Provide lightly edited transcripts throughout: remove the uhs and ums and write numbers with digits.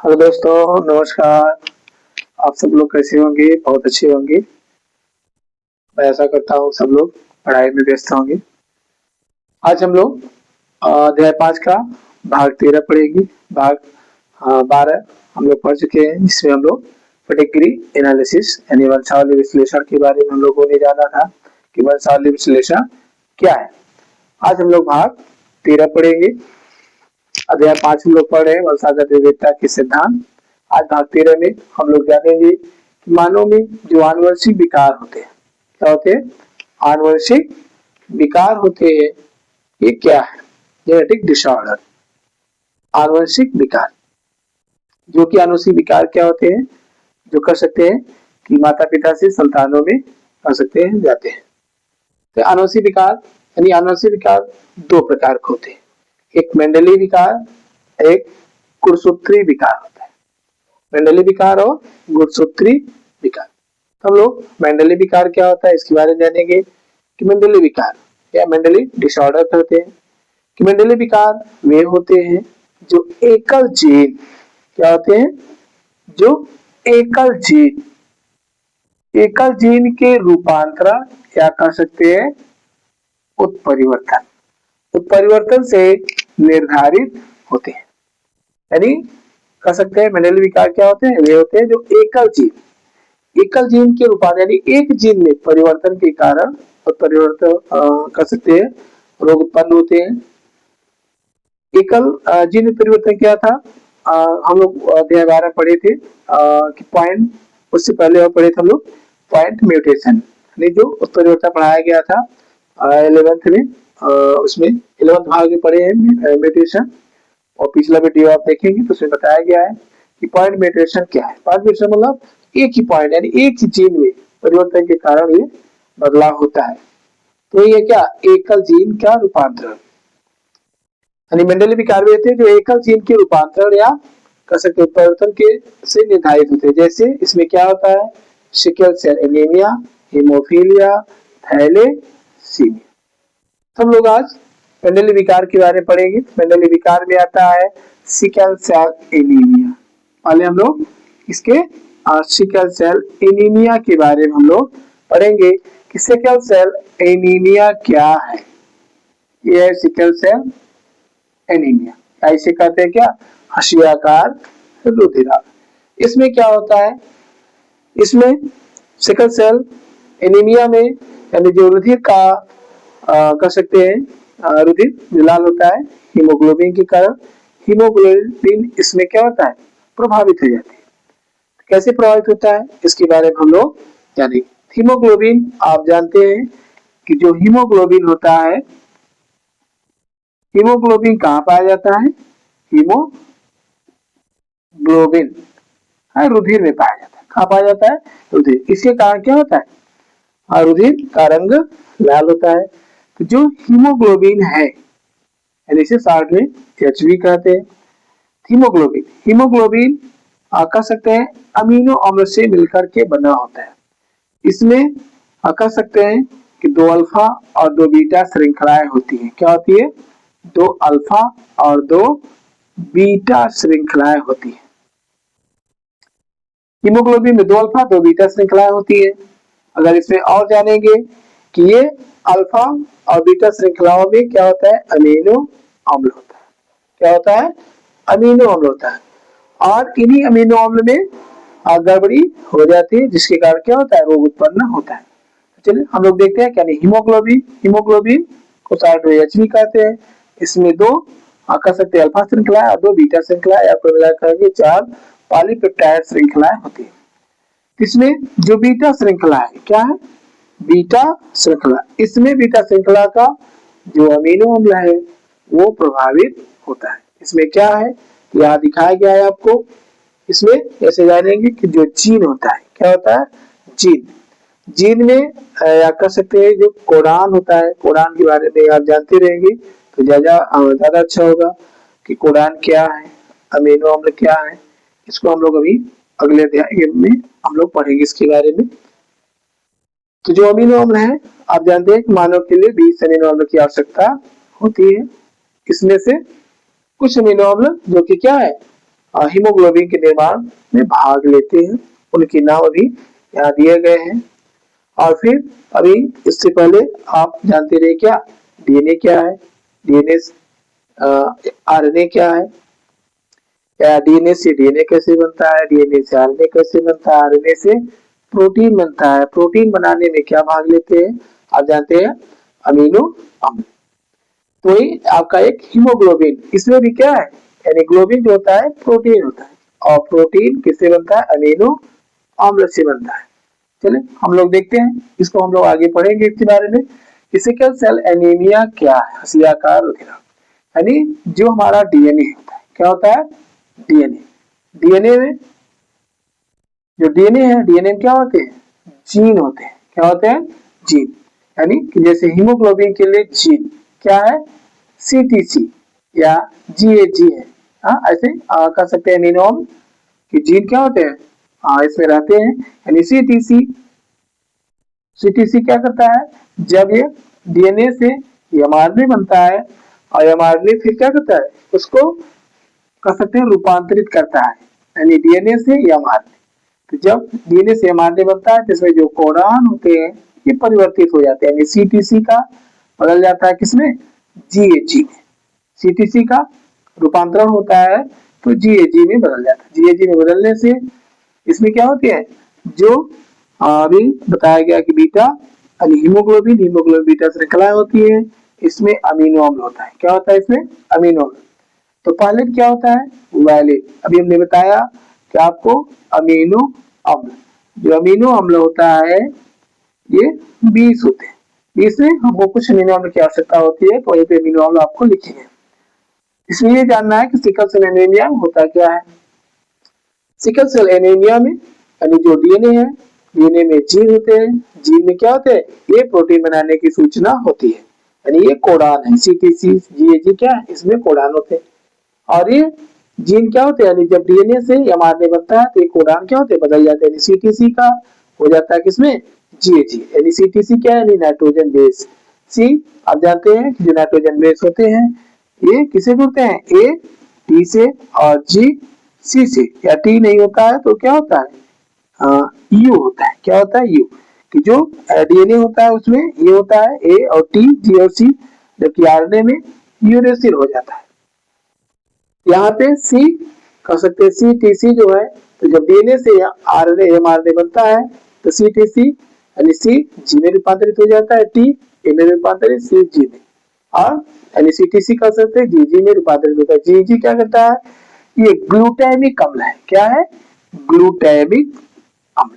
Hello दोस्तों, नमस्कार। आप सब लोग कैसे होंगे? बहुत अच्छे होंगे। मैं ऐसा करता हूँ सब लोग पढ़ाई में व्यस्त होंगे। आज हम लोग अध्याय 5 का भाग 13 पढ़ेंगे। भाग 12 हम लोग पढ़ चुके हैं, जिसमें हम लोग कैटेगरी एनालिसिस यानी वंशावली विश्लेषण के बारे में हम लोगों ने जाना था कि वंशावली विश्लेषण क्या है। आज हम लोग भाग 13 पढ़ेंगे। अध्याय 5 हम लोग पढ़ रहे हैं वंशागत विविधता के सिद्धांत। आज भाग 13 में हम लोग जानेंगे कि मानव में जो आनुवंशिक विकार होते हैं, क्या होते हैं? आनुवंशिक विकार होते हैं। ये क्या है? जेनेटिक डिसऑर्डर, आनुवंशिक विकार। जो कि आनुवंशिक विकार क्या होते हैं? जो कर सकते हैं कि माता पिता से संतानों में कर सकते हैं, जाते हैं। तो आनुवंशिक विकार यानी आनुवंशिक विकार दो प्रकार के होते हैं। एक मेंडली विकार, एक गुणसूत्री विकार होता है। मेंडली विकार और गुणसूत्री विकार। तो हम लोग मेंडली विकार क्या होता है इसके बारे में जानेंगे कि मेंडली विकार या मेंडली डिसऑर्डर कहते हैं कि मेंडली विकार वे होते हैं जो एकल जीन, क्या होते हैं? जो एकल जीन के रूपांतरण या कर सकते हैं उत्परिवर्तन से निर्धारित होते हैं। यानी कह सकते हैं मेंडली विकार क्या होते हैं? वे होते हैं जो एकल जीन के रूपांतरण यानी एक जीन में परिवर्तन के कारण उत्परिवर्तन कर सकते हैं, रोग उत्पन्न होते हैं। एकल जीन परिवर्तन क्या था? हम लोग अध्याय 12 पढ़े थे कि पॉइंट, उससे पहले और पढ़े थे हम लोग पॉइंट म्यूटेशन, यानी जो उत्परिवर्तन पढ़ाया गया था 11th में, उसमें 11th भाग में पढ़े हैं म्यूटेशन। और पिछला वीडियो आप देखेंगे तो उसमें बताया गया है कि पॉइंट म्यूटेशन क्या है। पॉइंट म्यूटेशन मतलब एक ही पॉइंट यानी एक ही जीन में परिवर्तन के कारण ये बदलाव होता है। तो ये क्या? एकल जीन का रूपांतरण यानी मेंडली विकार होते हैं जो एकल जीन के रूपांतरण या कर सकते परिवर्तन के से निर्धारित होते हैं। जैसे इसमें क्या होता है? Sickle cell anaemia, haemophilia, thalassaemia. हम लोग आज मेंडली विकार के बारे में पढ़ेंगे। मेंडली विकार में आता है सिकल सेल एनीमिया। पहले हम लोग इसके सिकल सेल एनीमिया के बारे में हम लोग पढ़ेंगे कि सिकल सेल एनीमिया क्या है। ये है सिकल सेल एनीमिया, ऐसे कहते हैं क्या? हशियाकार रुधिरा। इसमें क्या होता है? इसमें सिकल सेल एनीमिया में यानी जो रुधिर का कर सकते हैं रुधिर जो लाल होता है हीमोग्लोबिन के कारण, हीमोग्लोबिन इसमें क्या होता है? प्रभावित हो जाती है। कैसे प्रभावित होता है इसके बारे में हम लोग जानेंगे। हीमोग्लोबिन आप जानते हैं कि जो हीमोग्लोबिन होता है, हीमोग्लोबिन कहाँ पाया जाता है? हीमोग्लोबिन रुधिर में पाया जाता है। कहाँ पाया जाता है? रुधिर। इसके कारण क्या होता है? रुधिर का रंग लाल होता है। तो जो हीमोग्लोबिन है, इसे शॉर्ट में HB कहते हैं। हीमोग्लोबिन कह सकते हैं अमीनो अम्ल से मिलकर के बना होता है। इसमें कह सकते हैं कि 2 अल्फा और 2 बीटा श्रृंखलाएं होती हैं। क्या होती है? 2 अल्फा और 2 बीटा श्रृंखलाएं होती है। हीमोग्लोबिन में 2 अल्फा 2 बीटा श्रृंखलाएं होती है। अगर इसमें और जानेंगे कि ये अल्फा और बीटा श्रृंखलाओं में क्या होता है? अमीनो अम्ल होता है। क्या होता है? अमीनो अम्ल होता है। और इन्हीं अमीनो अम्ल में गड़बड़ी हो जाती है, जिसके कारण क्या होता है? रोग उत्पन्न होता है। चलिए हम लोग देखते हैं क्या नहीं। हीमोग्लोबिन को शॉर्ट में HB कहते हैं। इसमें 2 कह सकते हैं अल्फा श्रृंखला और 2 बीटा श्रृंखला या कुल मिलाकर के 4 पॉलीपेप्टाइड श्रृंखलाएं होती है। इसमें जो बीटा श्रृंखला है, क्या है? बीटा श्रृंखला। इसमें बीटा श्रृंखला का जो अमीनो अम्ल है वो प्रभावित होता है। इसमें क्या है? यहाँ दिखाया गया है आपको। इसमें ऐसे जानेंगे कि जो जीन होता है, क्या होता है? जीन में या कह सकते हैं जो कोडान होता है, कोडान के बारे में आप जानते रहेंगे तो ज्यादा अच्छा होगा कि कोडान क्या है, अमीनो अम्ल क्या है। इसको हम लोग अभी अगले अध्याय में हम लोग पढ़ेंगे इसके बारे में। तो जो अमीनो अम्ल है आप जानते हैं कि मानव के लिए 20 अमीनो अम्ल की आवश्यकता होती है। इसमें से कुछ अमीनो अम्ल जो कि क्या है? हीमोग्लोबिन के निर्माण में भाग लेते हैं, उनके नाम अभी यहाँ दिए गए हैं। और फिर अभी इससे पहले आप जानते रहे क्या डीएनए क्या है, डीएनए आरएनए क्या है, या डीएनए से डीएनए कैसे बनता है, डीएनए से आरएनए कैसे बनता है, आरएनए से प्रोटीन बनता है, प्रोटीन बनाने में क्या भाग लेते हैं आप जानते हैं अमीनो अम्ल। तो ये आपका एक हीमोग्लोबिन, इसमें भी क्या है यानी ग्लोबिन जो होता है प्रोटीन होता है, और प्रोटीन किससे बनता है अमीनो अम्ल से बनता है। चलिए हम लोग देखते हैं, इसको हम लोग आगे पढ़ेंगे इसके बारे में। सिकल सेल एनीमिया क्या है, हसियाकार रुधिर, यानी जो हमारा डीएनए होता है, क्या होता है डीएनए, डीएनए में जो डीएनए है, डीएनए में क्या होते हैं जीन होते हैं, क्या होते हैं जीन, यानी कि जैसे हीमोग्लोबिन के लिए जीन क्या है सीटीसी या जीएजी है, हाँ ऐसे कर सकते हैं अमीनो अम्ल कि जीन क्या होते हैं इसमें रहते हैं, यानी सीटीसी, सीटीसी क्या करता है जब ये डीएनए से एमआरएनए बनता है और एमआरएनए फिर क्या करता है उसको कर सकते हैं रूपांतरित करता है, यानी डीएनए से एमआरएनए। तो जब डीएनए से एमआरएनए बनता है जिसमें जो कोडान होते हैं ये परिवर्तित हो जाते हैं, यानी सीटीसी का बदल जाता है किसमें जीएजी में, सीटीसी का रूपांतरण होता है तो जीएजी में बदल जाता है। जीएजी में बदलने से इसमें क्या होती है जो अभी बताया गया कि बीटा यानी हीमोग्लोबिन, हीमोग्लोबिन बीटा श्रृंखला होती है, इसमें अमीनो अम्ल होता है, क्या होता है इसमें अमीनो अम्ल। तो पहले क्या होता है वैलिन, अभी हमने बताया कि आपको अमीनो अम्ल, जो अमीनो अम्ल होता है ये 20 होते हैं, 20 में हमको कुछ अमीनो अम्ल की आवश्यकता होती है, तो वहीं पे अमीनो अम्ल आपको लिखेंगे। इसमें ये जानना है कि सिकल सेल एनीमिया होता क्या है। सिकल सेल एनीमिया में यानी जो डीएनए है, डीएनए में जीन होते हैं, जीन में क्या होते हैं ये प्रोटीन बनाने की सूचना होती है, यानी ये कोडान है, सीटीसी जीएजी क्या है इसमें कोडान होते हैं, और ये जीन क्या होते हैं यानी जब डीएनए से एमआरएनए बनता है तो ये कोडान क्या होते हैं बदल जाते हैं, सीटीसी का हो जाता है किसमें जीएजी, यानी सीटीसी क्या है यानी नाइट्रोजन बेस, सी आप जानते हैं कि जो नाइट्रोजन बेस होते हैं ये किसे जुड़ते हैं ए टी से और जी सी से, या टी नहीं होता है तो क्या होता है यू होता है, क्या होता है यू, कि जो डीएनए होता है उसमें ये होता है ए और टी जी और सी, जबकि आरएनए में यूरेसिल हो जाता है। यहाँ पे सी कह सकते हैं सी टी सी जो है, तो जब डीएनए से आरएनए एमआरएनए बनता है तो सी टी सी यानी सी जी में रूपांतरित हो जाता है, टी ए में रूपांतरित, सी जी में, और यानी सीटीसी कर सकते हैं जीजी में रूपांतरित होता है। जीजी क्या करता है ये ग्लूटामिक अम्ल है, क्या है ग्लूटामिक अम्ल,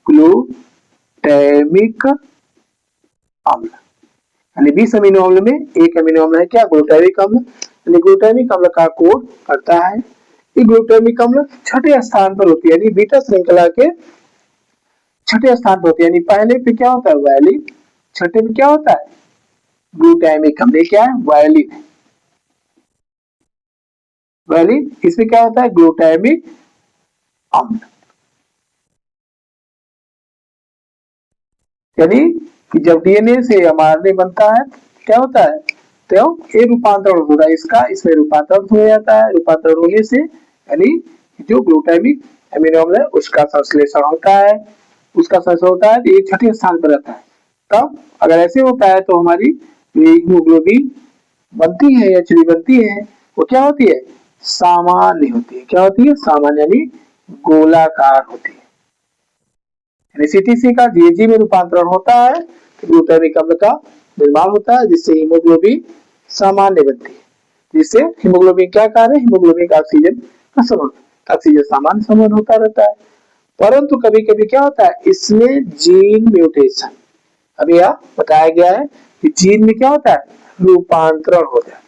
ग्लूटामिक अम्ल, यानी 20 अमीनो अम्ल में एक अमीनो अम्ल है क्या ग्लूटामिक अम्ल, यानी ग्लूटामिक अम्ल का कोड करता है। ये ग्लूटामिक अम्ल छठे स्थान पर होती है, यानी बीटा श्रृंखला के छठे स्थान पर होती है, यानी पहले पे क्या होता है वैलिन, छठे पे क्या होता है ग्लूटामिक अम्ल, क्या है वैलिन है, वैलिन इसमें क्या होता है ग्लूटामिक अम्ल, यानी कि जब डीएनए से एमआरएनए बनता है क्या होता है तो ये रूपांतरण होगा इसका, इसमें रूपांतरण हो जाता है, रूपांतरण होने से यानी जो ग्लूटामिक अमीनो अम्ल है उसका संश्लेषण होता है, उसका संश्लेषण होता है तो ये छठे स्थान पर रहता है। तब अगर ऐसे होता है तो हमारी हीमोग्लोबिन बनती है या एचबी बनती है वो क्या होती है सामान्य होती है, क्या होती है सामान्य यानी गोलाकार होती है, यानी सीटीसी का जीएजी में रूपांतरण होता है तो ग्लूटामिक अम्ल का निर्माण होता है जिससे हीमोग्लोबिन सामान्य बनती है, जिससे हीमोग्लोबिन क्या कार्य है हीमोग्लोबिन का ऑक्सीजन का संबंध, ऑक्सीजन सामान्य संबंध होता रहता है। परंतु कभी कभी क्या होता है इसमें जीन म्यूटेशन, अभी यहाँ बताया गया है कि जीन में क्या होता है रूपांतरण होता है,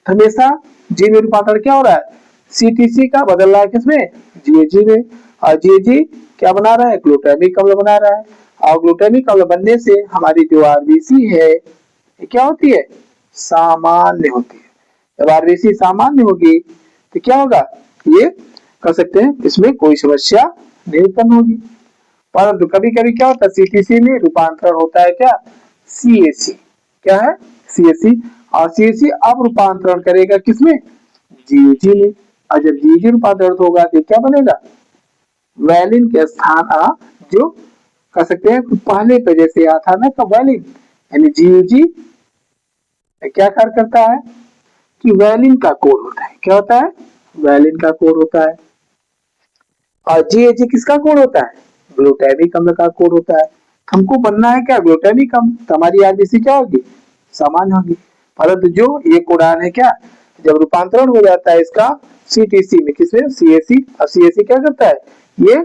हमेशा जीन में रूपांतरण क्या हो रहा है सीटीसी का बदल रहा है किसमें जीएजी में, और जीएजी क्या बना रहा है ग्लूटामिक अम्ल बना रहा है, और ग्लूटामिक अम्ल बनने से हमारी जो आरबीसी है ये क्या होती है सामान्य होती है। जब आरबीसी सामान्य होगी तो क्या होगा ये कर सकते हैं इसमें कोई समस्या नहीं उत्पन्न होगी। परंतु कभी कभी क्या होता है सीटीसी में रूपांतरण होता है क्या सीएसी, क्या है सीएसी, और सीएसी अब रूपांतरण करेगा किसमें जीएजी में, और जब GG रूपांतरण होगा तो क्या बनेगा, वैलिन के स्थान जो कह सकते हैं पहले पे जैसे आता था ना तो वैलिन, यानी GUG क्या कार्य करता है कि वैलिन का कोड होता है। क्या होता है, वैलिन का कोड होता है। और GAG किसका कोड होता है, ग्लूटामिक अम्ल का कोड होता है। हमको बनना है क्या, ग्लूटामिक अम्ल, तो हमारी RBC क्या होगी, समान होगी। परंतु जो ये कोडान है क्या, जब रूपांतरण हो जाता है इसका CTC में, किसमें, CAC, और CAC क्या करता है, ये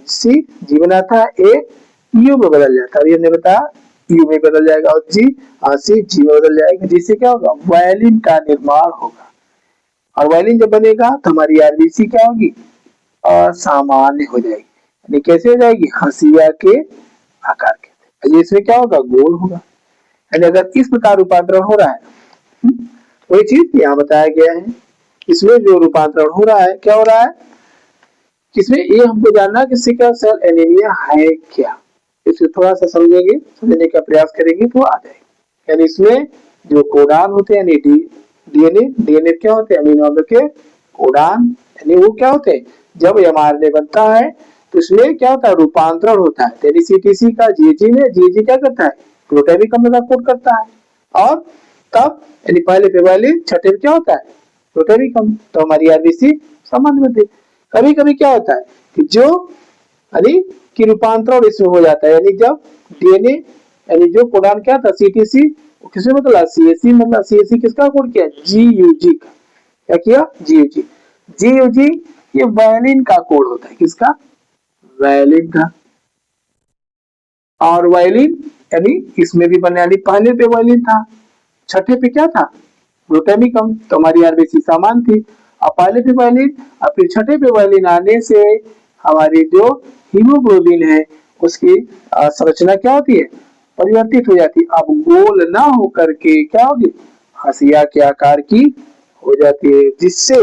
C G बनाता है, A U में बदल जाता है, ये हमने बताया U में बदल जाएगा, और C G में बदल जाएगा, जिससे क्या होगा, वैलिन का निर्माण होगा। और वैलिन जब बनेगा तो हमारी RBC क्या होगी, असामान्य हो जाएगी। यानी कैसे हो जाएगी, हंसिया के आकार के, ये इसमें क्या होगा, गोल होगा। यानी अगर इस प्रकार रूपांतरण हो रहा है, वही चीज यहाँ बताया गया है। इसमें जो रूपांतरण हो रहा है, क्या हो रहा है, किसमें, ये हमको जानना है कि सिकल सेल एनीमिया है क्या। इसे थोड़ा सा समझेंगे, समझने का प्रयास करेंगे तो आ जाएगा। यानी इसमें जो कोडान होते हैं, यानी डीएनए क्या होते हैं, अमीनो अम्ल के कोडान, यानी वो क्या होते हैं, जब mRNA बनता है तो इसमें क्या होता है, रूपांतरण होता है। यानी CTC का GG में, GG क्या करता है, ग्लूटामिक अम्ल का कोड करता है, और तब यानी पहले पे वैलिन, छठे में क्या होता है, ग्लूटामिक अम्ल, तो हमारी RBC सामान्य होती है। कभी कभी क्या होता है कि जो यानी कि रूपांतरण इसमें हो जाता है, यानी जब डीएनए यानी जो कोडान क्या था CTC, किसमें मतलब CAC, मतलब CAC किसका कोड किया, GUG का, क्या किया, GUG ये वैलिन का कोड होता है, किसका, वैलिन का। और वैलिन यानी इसमें भी बने, यानी पहले पे वैलिन था, छठे पे क्या था, ग्लूटामिक अम्ल, तो हमारी RBC समान थी। अब पहले पे वैलिन, अब फिर छठे पे वैलिन आने से हमारी जो हीमोग्लोबिन है उसकी संरचना क्या होती है, परिवर्तित हो जाती है। अब गोल ना होकर के क्या होगी, हंसिया के आकार की हो जाती है, जिससे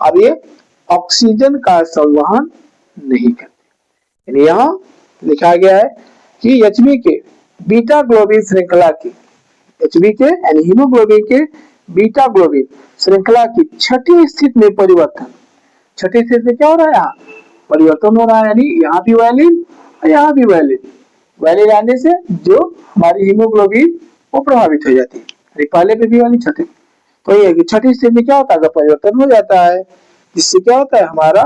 अब ये ऑक्सीजन का संवहन नहीं करते। यानी यहाँ लिखा गया है कि HB के बीटा ग्लोबिन श्रृंखला की, HB के यानी हीमोग्लोबिन के बीटा ग्लोबिन श्रृंखला की छठी स्थिति में परिवर्तन, छठी स्थिति में क्या हो रहा है, यहाँ परिवर्तन हो रहा है। यानी यहाँ भी वैलिन और यहाँ भी वैलिन, वैलिन आने से जो हमारी हीमोग्लोबिन वो प्रभावित हो जाती है, पहले पे भी वाली छठे, तो ये कि छठी स्थिति में क्या होता है, परिवर्तन हो जाता है, जिससे क्या होता है, हमारा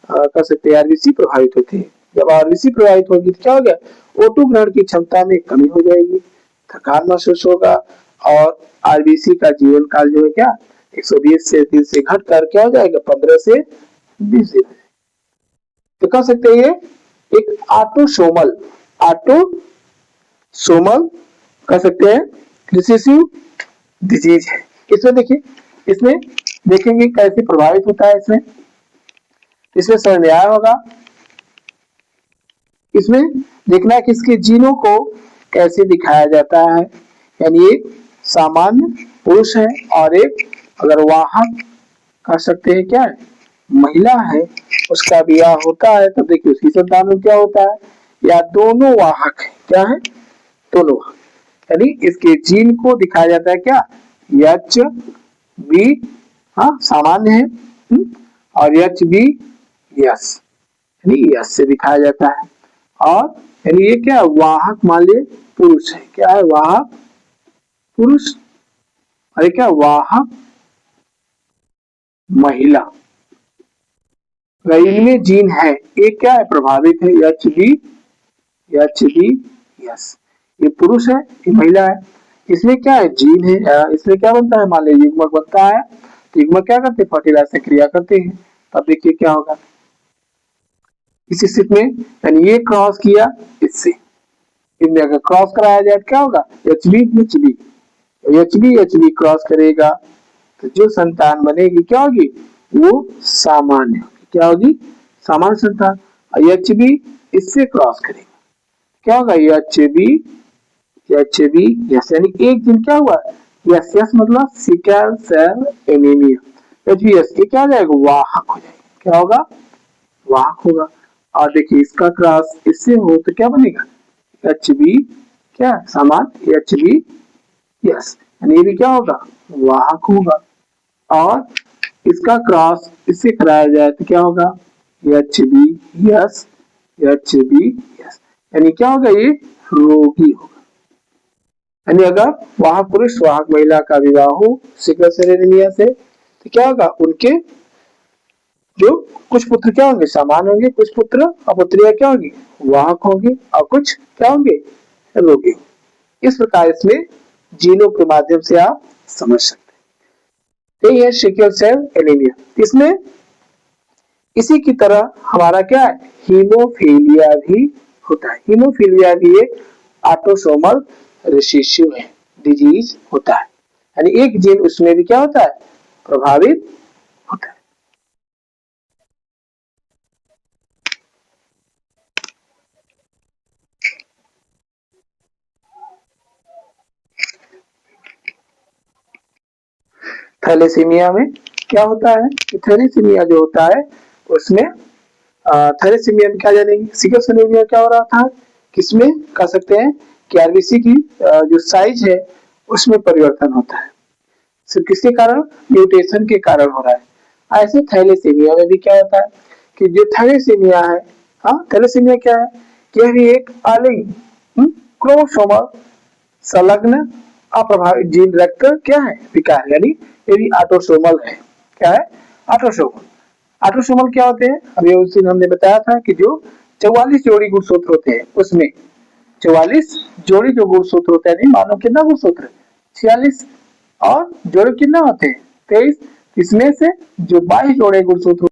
कह सकते हैं RBC प्रभावित होती है। जब RBC प्रभावित होगी तो क्या हो गया, O2 ग्रहण की क्षमता में कमी हो जाएगी, थकान महसूस होगा, और RBC का जीवन काल जो है क्या 120 से दिन से घट कर क्या हो जाएगा 15 से 20 दिन। तो कह सकते हैं ये एक ऑटोसोमल कह सकते हैं रिसेसिव डिजीज है। इसमें देखिए, इसमें देखेंगे कैसे प्रभावित होता है, इसमें समझ में आया होगा। इसमें देखना है कि इसके जीनों को कैसे दिखाया जाता है। यानी एक सामान्य पुरुष है और एक अगर वाहक कह सकते हैं क्या है, महिला है, उसका विवाह होता है, तब देखिए उसकी संतान में क्या होता है, या दोनों वाहक है, क्या है, दोनों, यानी इसके जीन को दिखाया जाता है क्या, HB, हाँ सामान्य है, और HB यस, यानी यस से दिखाया जाता है। और यानी ये क्या वाहक मान लिए पुरुष है, क्या है, वाहक पुरुष, अरे क्या वाहक महिला, इनमें जीन है, एक क्या है प्रभावित है, HB यस, ये पुरुष है, ये महिला है, इसमें क्या है जीन है, इसमें क्या बनता है, मान लीजिए युग्मक बनता है, तो युग्मक क्या करते हैं, फर्टिलाइज से क्रिया करते हैं, तब देखिए क्या होगा इस स्थिति में, यानी ये क्रॉस किया इससे, इनमें अगर क्रॉस कराया जाए क्या होगा, HB क्रॉस करेगा तो जो संतान बनेगी क्या होगी, वो सामान्य होगी, क्या होगी, सामान्य संतान। HB इससे क्रॉस करेगा क्या होगा, HB यस, यानी एक दिन क्या हुआ, यस मतलब सिकल सेल एनीमिया, HBS ये क्या हो जाएगा, वाहक हो जाएगा, क्या होगा, वाहक होगा। और देखिए इसका क्रॉस इससे हो तो क्या बनेगा, HB क्या सामान्य, HB यस, यानी ये भी क्या होगा, वाहक होगा। और इसका क्रॉस इससे कराया जाए तो क्या होगा, HB यस, HB यस, यानी क्या होगा, ये रोगी होगा। यानी अगर वाहक पुरुष वाहक महिला का विवाह हो सिकल सेल एनीमिया से तो क्या होगा, उनके जो कुछ पुत्र क्या होंगे, समान होंगे, कुछ पुत्र और पुत्रियां क्या होंगी, वाहक होंगे, और कुछ क्या होंगे, रोगी। इस प्रकार इसमें जीनों के माध्यम से आप समझ सकते हैं। यही है सिकल सेल एनीमिया। इसमें इसी की तरह हमारा क्या है, हीमोफीलिया भी होता है। हीमोफीलिया भी एक ऑटोसोमल रिसेसिव है डिजीज होता है, यानी एक जीन उसमें भी क्या होता है, प्रभावित होता है। थैलेसीमिया में क्या होता है कि थैलेसीमिया जो होता है उसमें थैलेसीमिया में क्या जानेंगे, सिकल सेल एनीमिया क्या हो रहा था, किसमें कह सकते हैं कि आरबीसी की जो साइज है उसमें परिवर्तन होता है, सिर्फ किसके कारण, म्यूटेशन के कारण हो रहा है। ऐसे थैलेसीमिया में भी क्या होता है कि जो थैलेसीमिया है, हाँ थैलेसीमिया क्या है कि यह भी एक आलिंग क्रोमोसोमल संलग्न अप्रभावित जीन रखकर क्या है, विकार, यानी ये भी ऑटोसोमल है। क्या है, ऑटोसोमल। ऑटोसोमल क्या होते हैं, अभी उस दिन हमने बताया था कि जो 44 जोड़ी गुणसूत्र होते हैं उसमें 44 जोड़ी जो गुणसूत्र होते हैं, नहीं मानो कितना गुणसूत्र, 46, और जोड़े कितना होते हैं, 23। इसमें से जो 22 जोड़े गुणसूत्र